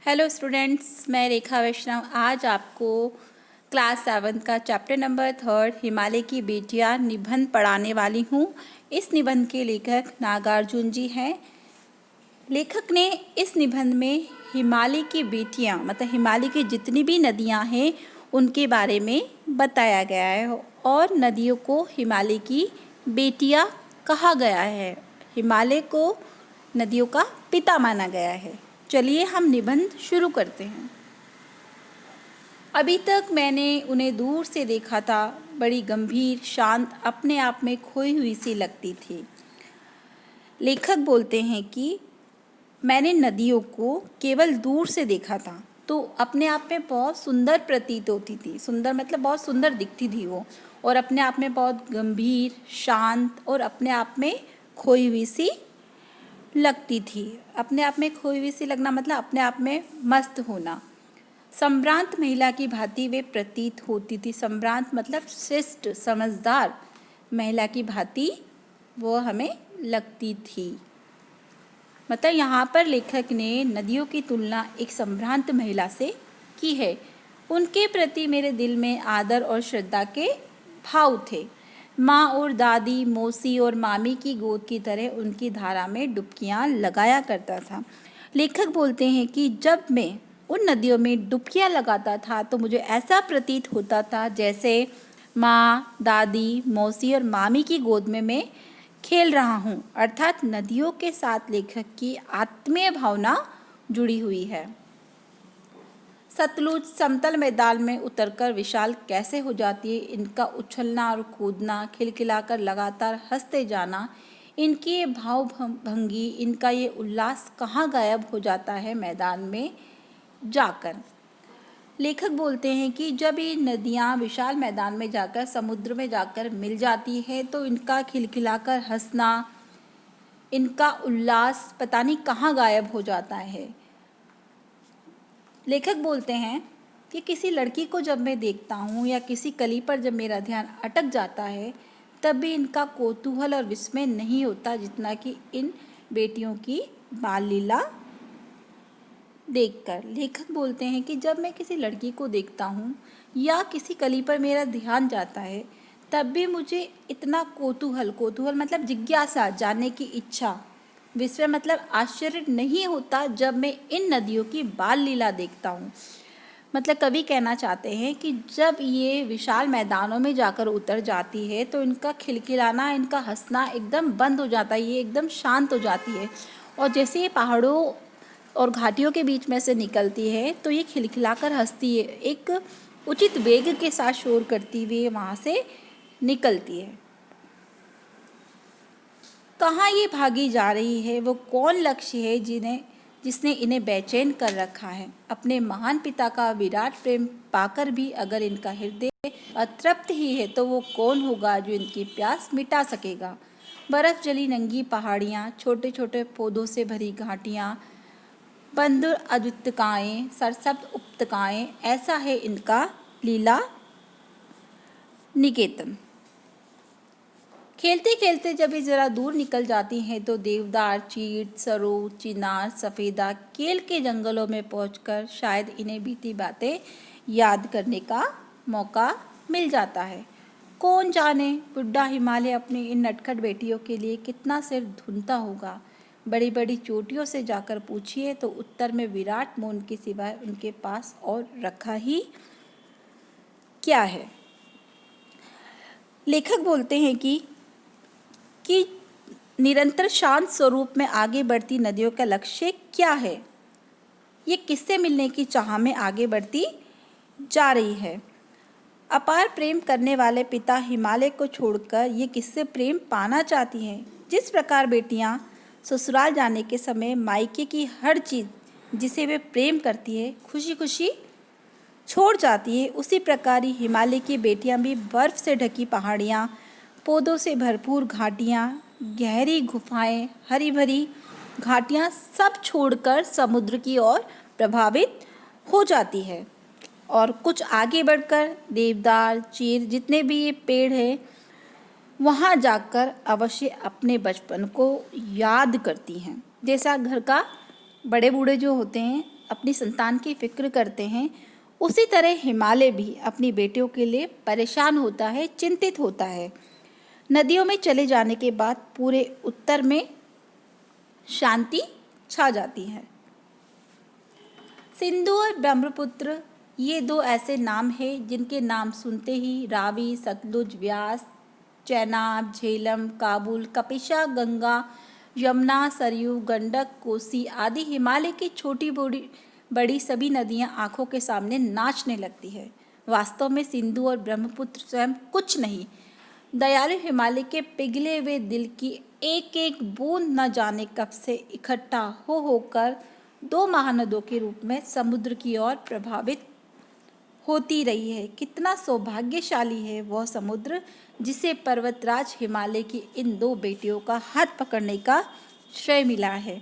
Hello students, मैं रेखा वैष्णव आज आपको क्लास 7 का चैप्टर नंबर 3 हिमालय की बेटियां निबंध पढ़ाने वाली हूँ। इस निबंध के लेखक नागार्जुन जी हैं। लेखक ने इस निबंध में हिमालय की बेटियां मतलब हिमालय की जितनी भी नदियां हैं उनके बारे में बताया गया है और नदियों को हिमालय की बेटियां कहा गया है। हिमालय को नदियों का पिता माना गया है। चलिए हम निबंध शुरू करते हैं। अभी तक मैंने उन्हें दूर से देखा था, बड़ी गंभीर, शांत, अपने आप में खोई हुई सी लगती थी। लेखक बोलते हैं कि मैंने नदियों को केवल दूर से देखा था तो अपने आप में बहुत सुंदर प्रतीत होती थी। सुंदर मतलब बहुत सुंदर दिखती थी वो, और अपने आप में बहुत गंभीर, शांत और अपने आप में खोई हुई सी लगती थी। अपने आप में खोई हुई सी लगना मतलब अपने आप में मस्त होना। संभ्रांत महिला की भांति वे प्रतीत होती थी। संभ्रांत मतलब शिष्ट, समझदार महिला की भांति वो हमें लगती थी। मतलब यहाँ पर लेखक ने नदियों की तुलना एक संभ्रांत महिला से की है। उनके प्रति मेरे दिल में आदर और श्रद्धा के भाव थे। माँ और दादी, मौसी और मामी की गोद की तरह उनकी धारा में डुबकियाँ लगाया करता था। लेखक बोलते हैं कि जब मैं उन नदियों में डुबकियाँ लगाता था तो मुझे ऐसा प्रतीत होता था जैसे माँ, दादी, मौसी और मामी की गोद में मैं खेल रहा हूँ। अर्थात नदियों के साथ लेखक की आत्मीय भावना जुड़ी हुई है। सतलुज समतल मैदान में उतरकर विशाल कैसे हो जाती है। इनका उछलना और कूदना, खिलखिलाकर लगातार हंसते जाना, इनकी ये भाव भंगी, इनका ये उल्लास कहाँ गायब हो जाता है मैदान में जाकर। लेखक बोलते हैं कि जब ये नदियाँ विशाल मैदान में जाकर समुद्र में जाकर मिल जाती है तो इनका खिलखिलाकर हंसना, इनका उल्लास पता नहीं कहाँ गायब हो जाता है। लेखक बोलते हैं कि किसी लड़की को जब मैं देखता हूँ या किसी कली पर जब मेरा ध्यान अटक जाता है तब भी इनका कौतूहल और विस्मय नहीं होता जितना कि इन बेटियों की बाल लीला देखकर। लेखक बोलते हैं कि जब मैं किसी लड़की को देखता हूँ या किसी कली पर मेरा ध्यान जाता है तब भी मुझे इतना कौतूहल मतलब जिज्ञासा, जानने की इच्छा, विस्मय मतलब आश्चर्य नहीं होता जब मैं इन नदियों की बाल लीला देखता हूँ। मतलब कवि कहना चाहते हैं कि जब ये विशाल मैदानों में जाकर उतर जाती है तो इनका खिलखिलाना, इनका हंसना एकदम बंद हो जाता है, ये एकदम शांत हो जाती है। और जैसे ये पहाड़ों और घाटियों के बीच में से निकलती है तो ये खिलखिलाकर हंसती है, एक उचित वेग के साथ शोर करती हुई वहाँ से निकलती है। कहाँ ये भागी जा रही है, वो कौन लक्ष्य है जिसने इन्हें बेचैन कर रखा है। अपने महान पिता का विराट प्रेम पाकर भी अगर इनका हृदय अतृप्त ही है तो वो कौन होगा जो इनकी प्यास मिटा सकेगा। बर्फ जली नंगी पहाड़ियाँ, छोटे छोटे पौधों से भरी घाटियाँ, बंधुर अद्वितकाएँ, सरसब्ज उपत्यकाएँ, ऐसा है इनका लीला निकेतन। खेलते खेलते जब ये ज़रा दूर निकल जाती हैं तो देवदार, चीड़, सरोज, चिनार, सफ़ेदा, केल के जंगलों में पहुंचकर शायद इन्हें बीती बातें याद करने का मौका मिल जाता है। कौन जाने बुढ़ा हिमालय अपनी इन नटखट बेटियों के लिए कितना सिर धुनता होगा। बड़ी बड़ी चोटियों से जाकर पूछिए तो उत्तर में विराट मौन के सिवाय उनके पास और रखा ही क्या है। लेखक बोलते हैं कि निरंतर शांत स्वरूप में आगे बढ़ती नदियों का लक्ष्य क्या है। ये किससे मिलने की चाह में आगे बढ़ती जा रही है। अपार प्रेम करने वाले पिता हिमालय को छोड़कर ये किससे प्रेम पाना चाहती हैं। जिस प्रकार बेटियां ससुराल जाने के समय मायके की हर चीज़ जिसे वे प्रेम करती है खुशी खुशी छोड़ जाती है, उसी प्रकार ही हिमालय की बेटियां भी बर्फ़ से ढकी पहाड़ियां, पौधों से भरपूर घाटियाँ, गहरी गुफाएं, हरी भरी घाटियाँ सब छोड़कर समुद्र की ओर प्रभावित हो जाती है। और कुछ आगे बढ़कर देवदार, चीर जितने भी ये पेड़ हैं वहाँ जाकर अवश्य अपने बचपन को याद करती हैं। जैसा घर का बड़े बूढ़े जो होते हैं अपनी संतान की फिक्र करते हैं, उसी तरह हिमालय भी अपनी बेटियों के लिए परेशान होता है, चिंतित होता है। नदियों में चले जाने के बाद पूरे उत्तर में शांति छा जाती है। सिंधु और ब्रह्मपुत्र ये दो ऐसे नाम हैं जिनके नाम सुनते ही रावी, सतलुज, व्यास, चेनाब, झेलम, काबुल, कपिशा, गंगा, यमुना, सरयू, गंडक, कोसी आदि हिमालय की छोटी बड़ी सभी नदियां आंखों के सामने नाचने लगती है। वास्तव में सिंधु और ब्रह्मपुत्र स्वयं कुछ नहीं, दयालु हिमालय के पिघले हुए दिल की एक एक बूंद न जाने कब से इकट्ठा हो होकर दो महानदों के रूप में समुद्र की ओर प्रभावित होती रही है। कितना सौभाग्यशाली है वह समुद्र जिसे पर्वतराज हिमालय की इन दो बेटियों का हाथ पकड़ने का श्रेय मिला है।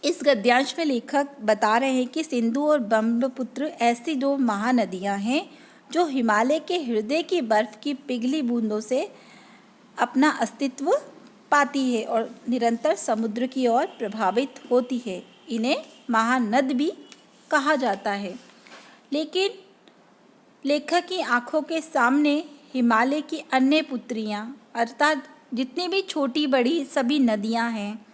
इस गद्यांश में लेखक बता रहे हैं कि सिंधु और ब्रह्मपुत्र ऐसी दो महानदियां हैं जो हिमालय के हृदय की बर्फ की पिघली बूंदों से अपना अस्तित्व पाती है और निरंतर समुद्र की ओर प्रभावित होती है। इन्हें महानद भी कहा जाता है। लेकिन लेखक की आंखों के सामने हिमालय की अन्य पुत्रियां अर्थात जितनी भी छोटी बड़ी सभी नदियां हैं,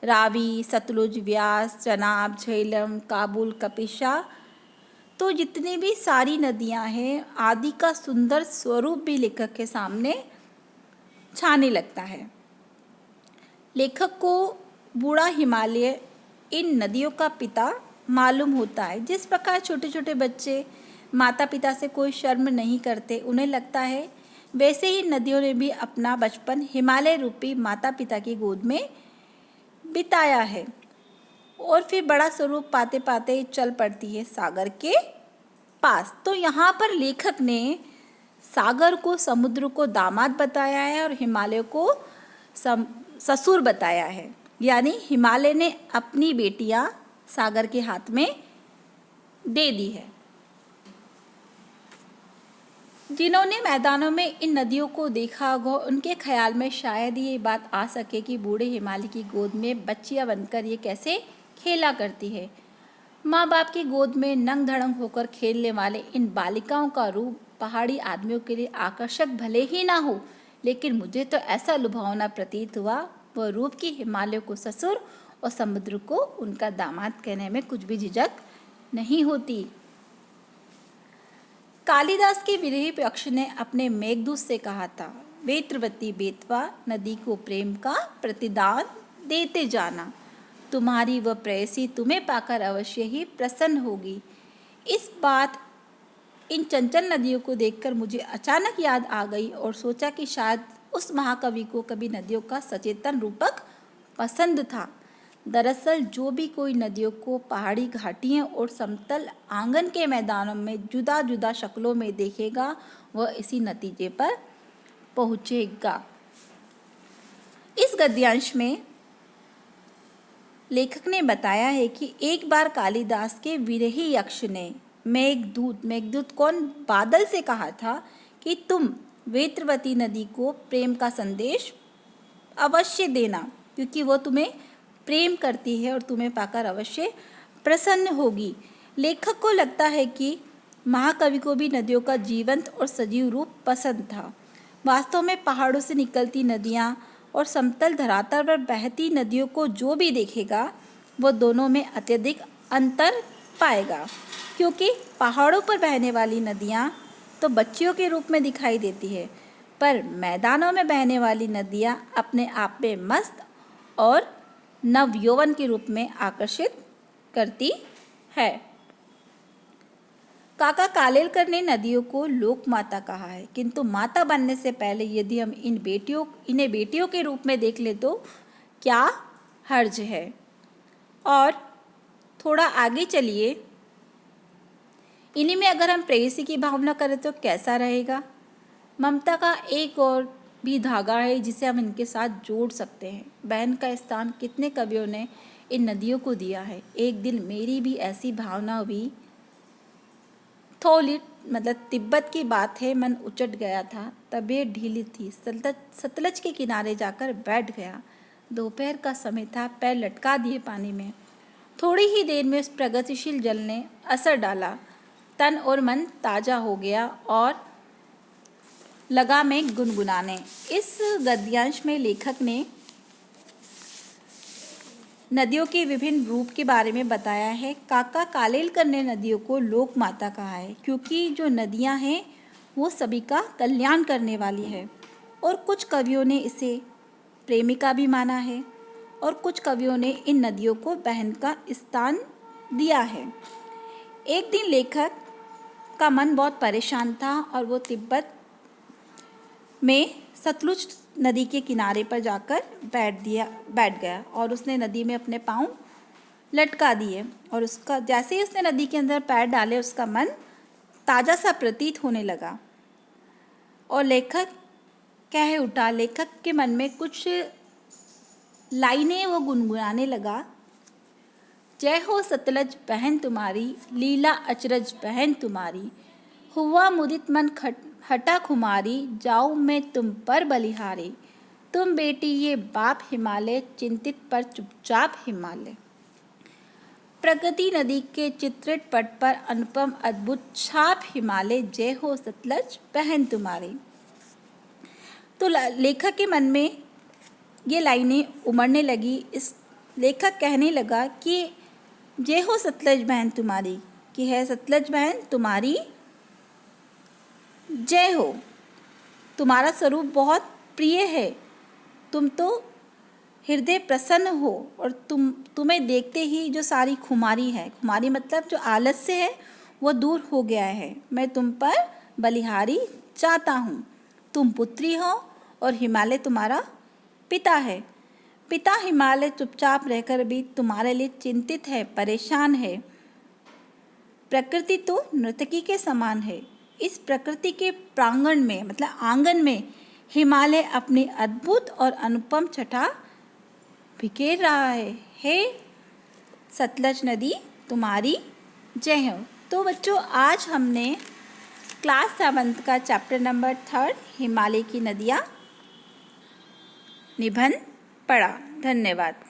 रावी, सतलुज, व्यास, चनाब, झेलम, काबुल, कपिशा, तो जितनी भी सारी नदियां हैं आदि का सुंदर स्वरूप भी लेखक के सामने छाने लगता है। लेखक को बूढ़ा हिमालय इन नदियों का पिता मालूम होता है। जिस प्रकार छोटे छोटे बच्चे माता पिता से कोई शर्म नहीं करते, उन्हें लगता है, वैसे ही नदियों ने भी अपना बचपन हिमालय रूपी माता पिता की गोद में बिताया है और फिर बड़ा स्वरूप पाते पाते चल पड़ती है सागर के पास। तो यहाँ पर लेखक ने सागर को, समुद्र को दामाद बताया है और हिमालय को ससुर बताया है। यानी हिमालय ने अपनी बेटियां सागर के हाथ में दे दी है। जिन्होंने मैदानों में इन नदियों को देखा होगा, उनके ख्याल में शायद ये बात आ सके कि बूढ़े हिमालय की गोद में बच्चियां बनकर ये कैसे खेला करती है। माँ बाप की गोद में नंग धड़ंग होकर खेलने वाले इन बालिकाओं का रूप पहाड़ी आदमियों के लिए आकर्षक भले ही ना हो, लेकिन मुझे तो ऐसा लुभावना प्रतीत हुआ, वह रूप की हिमालय को ससुर और समुद्र को उनका दामाद कहने में कुछ भी झिझक नहीं होती। कालिदास के विरही पक्ष ने अपने मेघदूत से कहा था, वेत्रवती बेतवा नदी को प्रेम का प्रतिदान देते जाना, तुम्हारी वह प्रेयसी तुम्हें पाकर अवश्य ही प्रसन्न होगी। इस बात इन चंचल नदियों को देखकर मुझे अचानक याद आ गई और सोचा कि शायद उस महाकवि को कभी नदियों का सचेतन रूपक पसंद था। दरअसल जो भी कोई नदियों को पहाड़ी घाटियों और समतल आंगन के मैदानों में जुदा जुदा शक्लों में देखेगा, वह इसी नतीजे पर पहुँचेगा। इस गद्यांश में लेखक ने बताया है कि एक बार कालिदास के विरही यक्ष ने मेघदूत कौन, बादल से कहा था कि तुम वेत्रवती नदी को प्रेम का संदेश अवश्य देना, क्योंकि वो तुम्हें प्रेम करती है और तुम्हें पाकर अवश्य प्रसन्न होगी। लेखक को लगता है कि महाकवि को भी नदियों का जीवंत और सजीव रूप पसंद था। वास्तव में पहाड़ों से निकलती नदियाँ और समतल धरातल पर बहती नदियों को जो भी देखेगा, वो दोनों में अत्यधिक अंतर पाएगा, क्योंकि पहाड़ों पर बहने वाली नदियाँ तो बच्चियों के रूप में दिखाई देती है, पर मैदानों में बहने वाली नदियाँ अपने आप में मस्त और नवयौवन के रूप में आकर्षित करती है। काका कालेलकर ने नदियों को लोक माता कहा है, किंतु माता बनने से पहले यदि हम इन्हें बेटियों के रूप में देख ले तो क्या हर्ज है। और थोड़ा आगे चलिए, इन्हीं में अगर हम प्रेयसी की भावना करें तो कैसा रहेगा। ममता का एक और भी धागा है जिसे हम इनके साथ जोड़ सकते हैं। बहन का स्थान कितने कवियों ने इन नदियों को दिया है। एक दिन मेरी भी ऐसी भावना हुई, थोली मतलब तिब्बत की बात है, मन उचट गया था, तबीयत ढीली थी, सतलज के किनारे जाकर बैठ गया। दोपहर का समय था, पैर लटका दिए पानी में थोड़ी ही देर में उस प्रगतिशील जल ने असर डाला। तन और मन ताज़ा हो गया और लगा में गुनगुनाने। इस गद्यांश में लेखक ने नदियों के विभिन्न रूप के बारे में बताया है। काका कालेलकर ने नदियों को लोक माता कहा है, क्योंकि जो नदियां हैं वो सभी का कल्याण करने वाली है। और कुछ कवियों ने इसे प्रेमिका भी माना है, और कुछ कवियों ने इन नदियों को बहन का स्थान दिया है। एक दिन लेखक का मन बहुत परेशान था और वो तिब्बत में सतलुज नदी के किनारे पर जाकर बैठ गया और उसने नदी में अपने पाँव लटका दिए। और उसका जैसे ही उसने नदी के अंदर पैर डाले, उसका मन ताज़ा सा प्रतीत होने लगा और लेखक कह उठा। लेखक के मन में कुछ लाइनें वो गुनगुनाने लगा। जय हो सतलज बहन तुम्हारी, लीला अचरज बहन तुम्हारी, हुआ मुदित मन हटा खुमारी, जाऊँ मैं तुम पर बलिहारी, तुम बेटी ये बाप हिमालय, चिंतित पर चुपचाप हिमालय। प्रगति नदी के चित्रित पट पर अनुपम अद्भुत छाप हिमालय, जय हो सतलज बहन तुम्हारी। तो लेखक के मन में ये लाइनें उमड़ने लगी। इस लेखक कहने लगा कि जय हो सतलज बहन तुम्हारी, कि है सतलज बहन तुम्हारी जय हो, तुम्हारा स्वरूप बहुत प्रिय है, तुम तो हृदय प्रसन्न हो और तुम्हें देखते ही जो सारी खुमारी है, खुमारी मतलब जो आलस्य है वो दूर हो गया है। मैं तुम पर बलिहारी चाहता हूँ। तुम पुत्री हो और हिमालय तुम्हारा पिता है। पिता हिमालय चुपचाप रहकर भी तुम्हारे लिए चिंतित है, परेशान है। प्रकृति तो नर्तकी के समान है। इस प्रकृति के प्रांगण में मतलब आंगन में हिमालय अपनी अद्भुत और अनुपम छटा बिखेर रहा है। हे सतलज नदी तुम्हारी जय हो। तो बच्चों, आज हमने क्लास 7 का चैप्टर नंबर 3 हिमालय की नदियाँ निबंध पढ़ा। धन्यवाद।